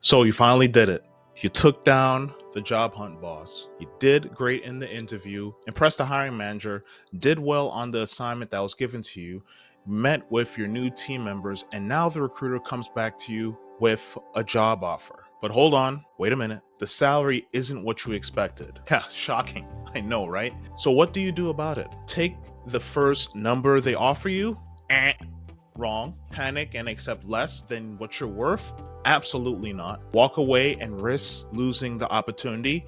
So you finally did it. You took down the job hunt boss. You did great in the interview, impressed the hiring manager, did well on the assignment that was given to you, met with your new team members, and now the recruiter comes back to you with a job offer. But hold on, wait a minute. The salary isn't what you expected. Yeah, shocking. I know, right? So what do you do about it? Take the first number they offer you? Wrong. Panic and accept less than what you're worth? Absolutely not. Walk away and risk losing the opportunity?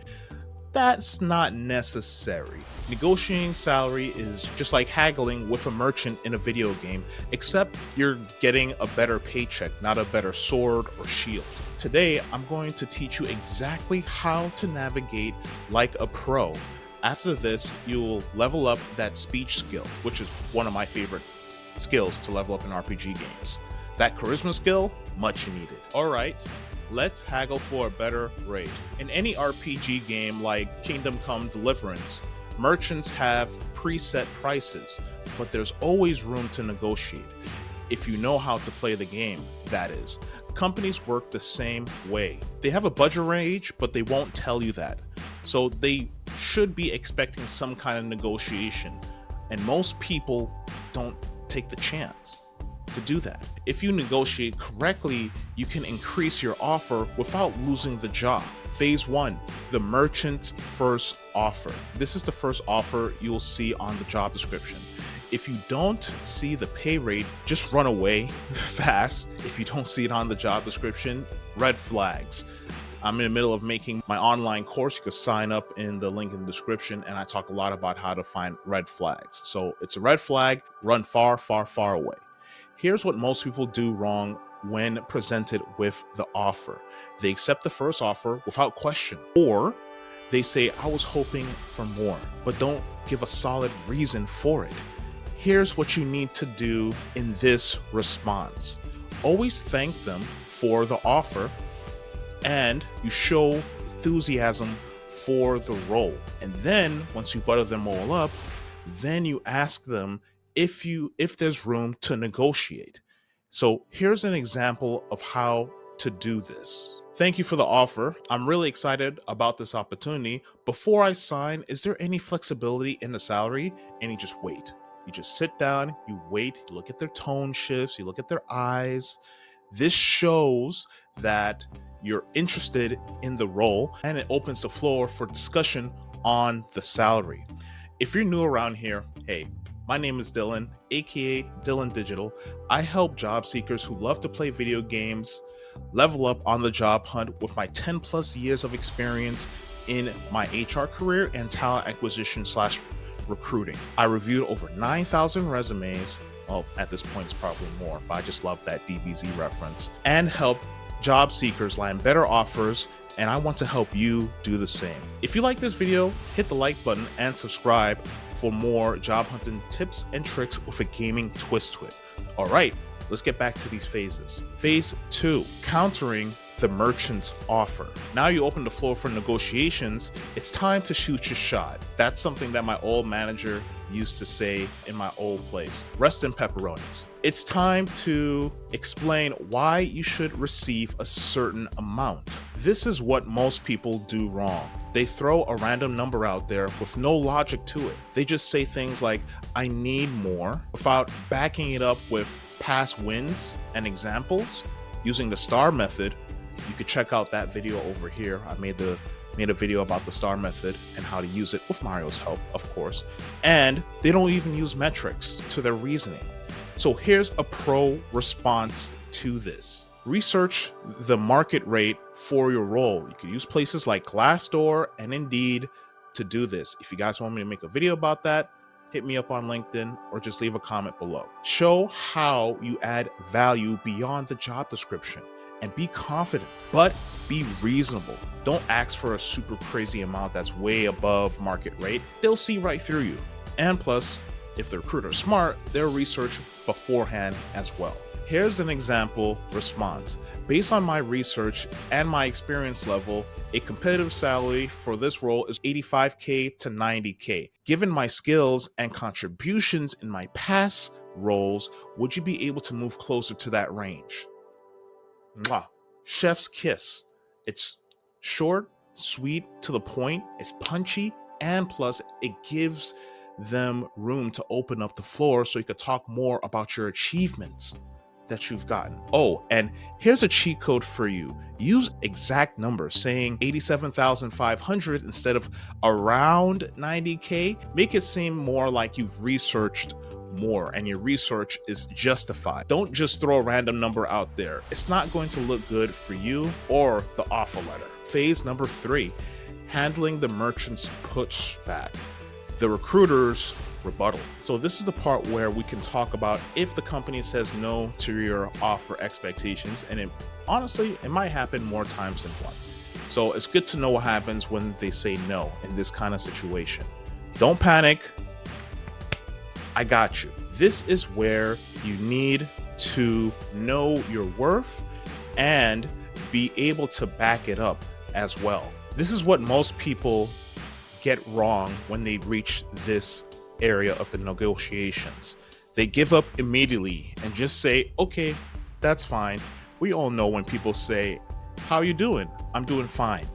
That's not necessary. Negotiating salary is just like haggling with a merchant in a video game, except you're getting a better paycheck, not a better sword or shield. Today, I'm going to teach you exactly how to navigate like a pro. After this, you'll level up that speech skill, which is one of my favorite skills to level up in RPG games. That charisma skill, much needed. All right, let's haggle for a better rate. In any RPG game like Kingdom Come Deliverance, merchants have preset prices, but there's always room to negotiate. If you know how to play the game, that is. Companies work the same way. They have a budget range, but they won't tell you that. So they should be expecting some kind of negotiation, and most people don't take the chance to do that. If you negotiate correctly, you can increase your offer without losing the job. Phase 1, the merchant's first offer. This is the first offer you'll see on the job description. If you don't see the pay rate, just run away fast. If you don't see it on the job description, red flags. I'm in the middle of making my online course. You can sign up in the link in the description, and I talk a lot about how to find red flags. So it's a red flag, run far, far, far away. Here's what most people do wrong when presented with the offer. They accept the first offer without question, or they say, I was hoping for more, but don't give a solid reason for it. Here's what you need to do in this response. Always thank them for the offer, and you show enthusiasm for the role. And then once you butter them all up, then you ask them if there's room to negotiate. So here's an example of how to do this. Thank you for the offer. I'm really excited about this opportunity. Before I sign, is there any flexibility in the salary? And you just wait. You just sit down, you wait, you look at their tone shifts, you look at their eyes. This shows that you're interested in the role, and it opens the floor for discussion on the salary. If you're new around here, hey, my name is Dylan, aka Dylan Digital. I help job seekers who love to play video games level up on the job hunt with my 10 plus years of experience in my HR career and talent acquisition / recruiting. I reviewed over 9,000 resumes. Well, at this point it's probably more, but I just love that DBZ reference, and helped job seekers land better offers, and I want to help you do the same. If you like this video, hit the like button and subscribe for more job hunting tips and tricks with a gaming twist to it. All right, let's get back to these phases. Phase 2, countering the merchant's offer. Now you open the floor for negotiations. It's time to shoot your shot. That's something that my old manager used to say in my old place. Rest in pepperonis. It's time to explain why you should receive a certain amount. This is what most people do wrong. They throw a random number out there with no logic to it. They just say things like, I need more, without backing it up with past wins and examples. Using the STAR method, you could check out that video over here. I made a video about the STAR method and how to use it with Mario's help, of course. And they don't even use metrics to their reasoning. So here's a pro response to this. Research the market rate for your role. You could use places like Glassdoor and Indeed to do this. If you guys want me to make a video about that, hit me up on LinkedIn or just leave a comment below. Show how you add value beyond the job description, and be confident, but be reasonable. Don't ask for a super crazy amount that's way above market rate. They'll see right through you. And plus, if the recruiter's smart, they'll research beforehand as well. Here's an example response. Based on my research and my experience level, a competitive salary for this role is $85K to $90K. Given my skills and contributions in my past roles, would you be able to move closer to that range? Mwah. Chef's kiss. It's short, sweet, to the point, it's punchy, and plus it gives them room to open up the floor so you could talk more about your achievements that you've gotten. Oh, and here's a cheat code for you. Use exact numbers, saying 87,500 instead of around 90K. Make it seem more like you've researched more and your research is justified. Don't just throw a random number out there. It's not going to look good for you or the offer letter. Phase number 3, handling the merchant's pushback. The recruiter's rebuttal. So this is the part where we can talk about if the company says no to your offer expectations, and honestly, it might happen more times than one. So it's good to know what happens when they say no in this kind of situation. Don't panic. I got you. This is where you need to know your worth and be able to back it up as well. This is what most people get wrong when they reach this area of the negotiations. They give up immediately and just say, okay, that's fine. We all know when people say, how are you doing? I'm doing fine.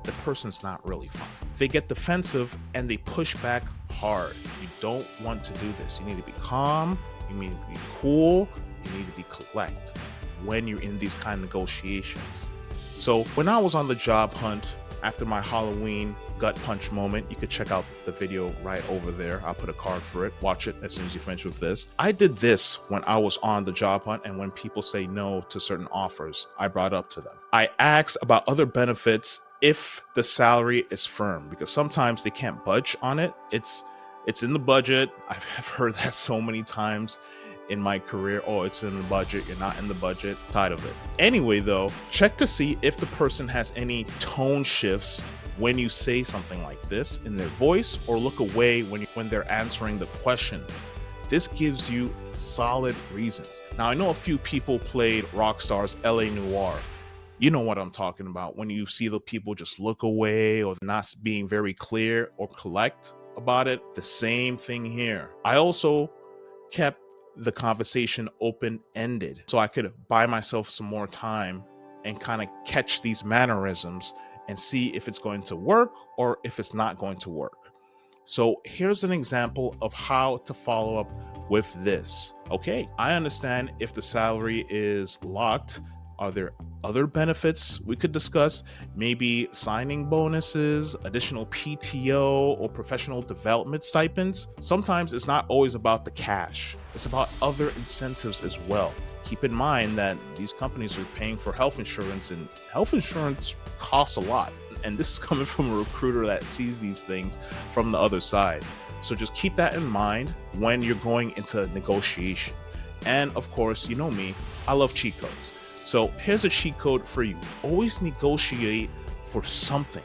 The person's not really fine. They get defensive and they push back hard. You don't want to do this. You need to be calm. You need to be cool. You need to be collect when you're in these kind of negotiations. So when I was on the job hunt after my Halloween gut punch moment, you could check out the video right over there. I'll put a card for it. Watch it as soon as you finish with this. I did this when I was on the job hunt, and when people say no to certain offers, I brought up to them. I asked about other benefits if the salary is firm, because sometimes they can't budge on it. It's in the budget. I've heard that so many times in my career. Oh, it's in the budget. You're not in the budget. Tired of it. Anyway, though, check to see if the person has any tone shifts when you say something like this in their voice, or look away when they're answering the question. This gives you solid reasons. Now, I know a few people played Rockstar's LA Noire. You know what I'm talking about, when you see the people just look away or not being very clear or collect about it. The same thing here. I also kept the conversation open-ended so I could buy myself some more time and kind of catch these mannerisms and see if it's going to work or if it's not going to work. So here's an example of how to follow up with this. Okay, I understand if the salary is locked. Are there other benefits we could discuss? Maybe signing bonuses, additional PTO, or professional development stipends? Sometimes it's not always about the cash. It's about other incentives as well. Keep in mind that these companies are paying for health insurance, and health insurance costs a lot. And this is coming from a recruiter that sees these things from the other side. So just keep that in mind when you're going into negotiation. And of course, you know me, I love cheat codes. So here's a cheat code for you. Always negotiate for something.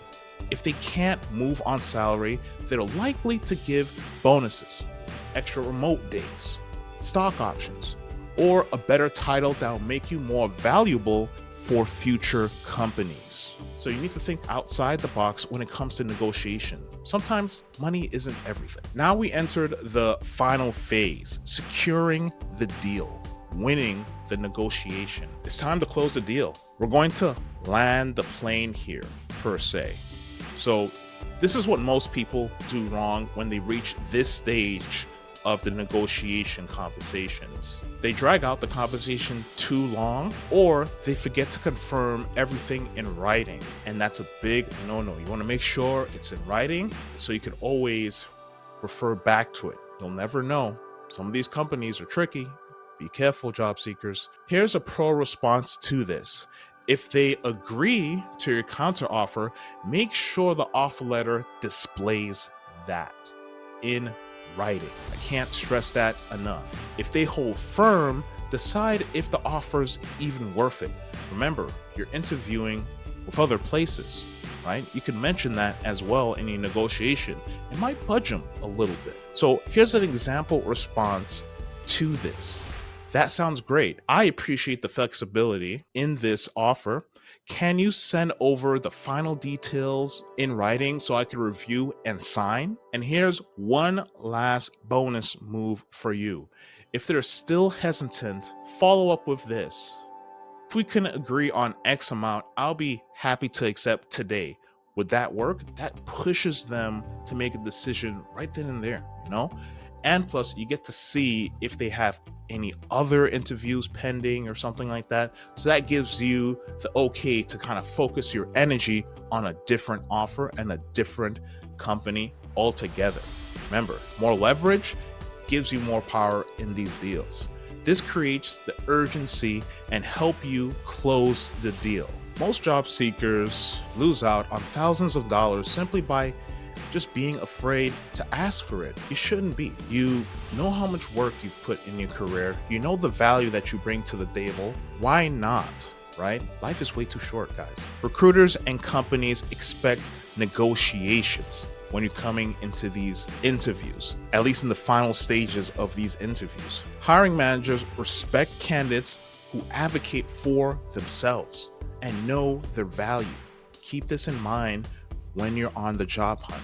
If they can't move on salary, they're likely to give bonuses, extra remote days, stock options, or a better title that will make you more valuable for future companies. So you need to think outside the box when it comes to negotiation. Sometimes money isn't everything. Now we entered the final phase, securing the deal, winning the negotiation. It's time to close the deal. We're going to land the plane here, per se. So this is what most people do wrong when they reach this stage of the negotiation conversations. They drag out the conversation too long, or they forget to confirm everything in writing. And that's a big no-no. You want to make sure it's in writing so you can always refer back to it. You'll never know. Some of these companies are tricky. Be careful, job seekers. Here's a pro response to this. If they agree to your counteroffer, make sure the offer letter displays that in writing. I can't stress that enough. If they hold firm, decide if the offer's even worth it. Remember, you're interviewing with other places, right? You can mention that as well in your negotiation. It might budge them a little bit. So here's an example response to this. That sounds great. I appreciate the flexibility in this offer. Can you send over the final details in writing so I can review and sign? And here's one last bonus move for you. If they're still hesitant, follow up with this. If we can agree on X amount, I'll be happy to accept today. Would that work? That pushes them to make a decision right then and there, you know? And plus, you get to see if they have any other interviews pending or something like that. So that gives you the okay to kind of focus your energy on a different offer and a different company altogether. Remember, more leverage gives you more power in these deals. This creates the urgency and help you close the deal. Most job seekers lose out on thousands of dollars simply by just being afraid to ask for it. You shouldn't be. You know how much work you've put in your career. You know the value that you bring to the table. Why not? Right? Life is way too short, guys. Recruiters and companies expect negotiations when you're coming into these interviews, at least in the final stages of these interviews. Hiring managers respect candidates who advocate for themselves and know their value. Keep this in mind when you're on the job hunt.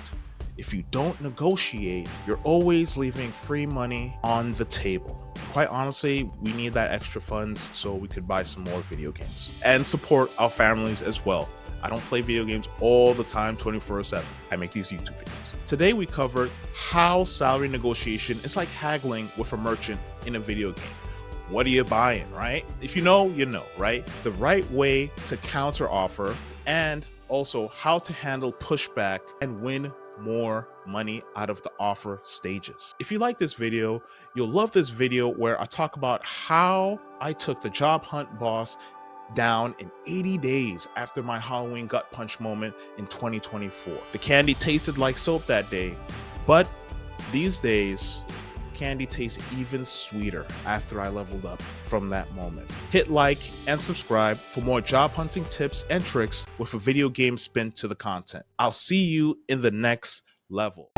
If you don't negotiate, you're always leaving free money on the table. Quite honestly, we need that extra funds so we could buy some more video games and support our families as well. I don't play video games all the time 24/7. I make these YouTube videos. Today we covered how salary negotiation is like haggling with a merchant in a video game. What are you buying, right? If you know, right? The right way to counter offer, and also how to handle pushback and win more money out of the offer stages. If you like this video, you'll love this video where I talk about how I took the job hunt boss down in 80 days after my Halloween gut punch moment in 2024. The candy tasted like soap that day, but these days, candy tastes even sweeter after I leveled up from that moment. Hit like and subscribe for more job hunting tips and tricks with a video game spin to the content. I'll see you in the next level.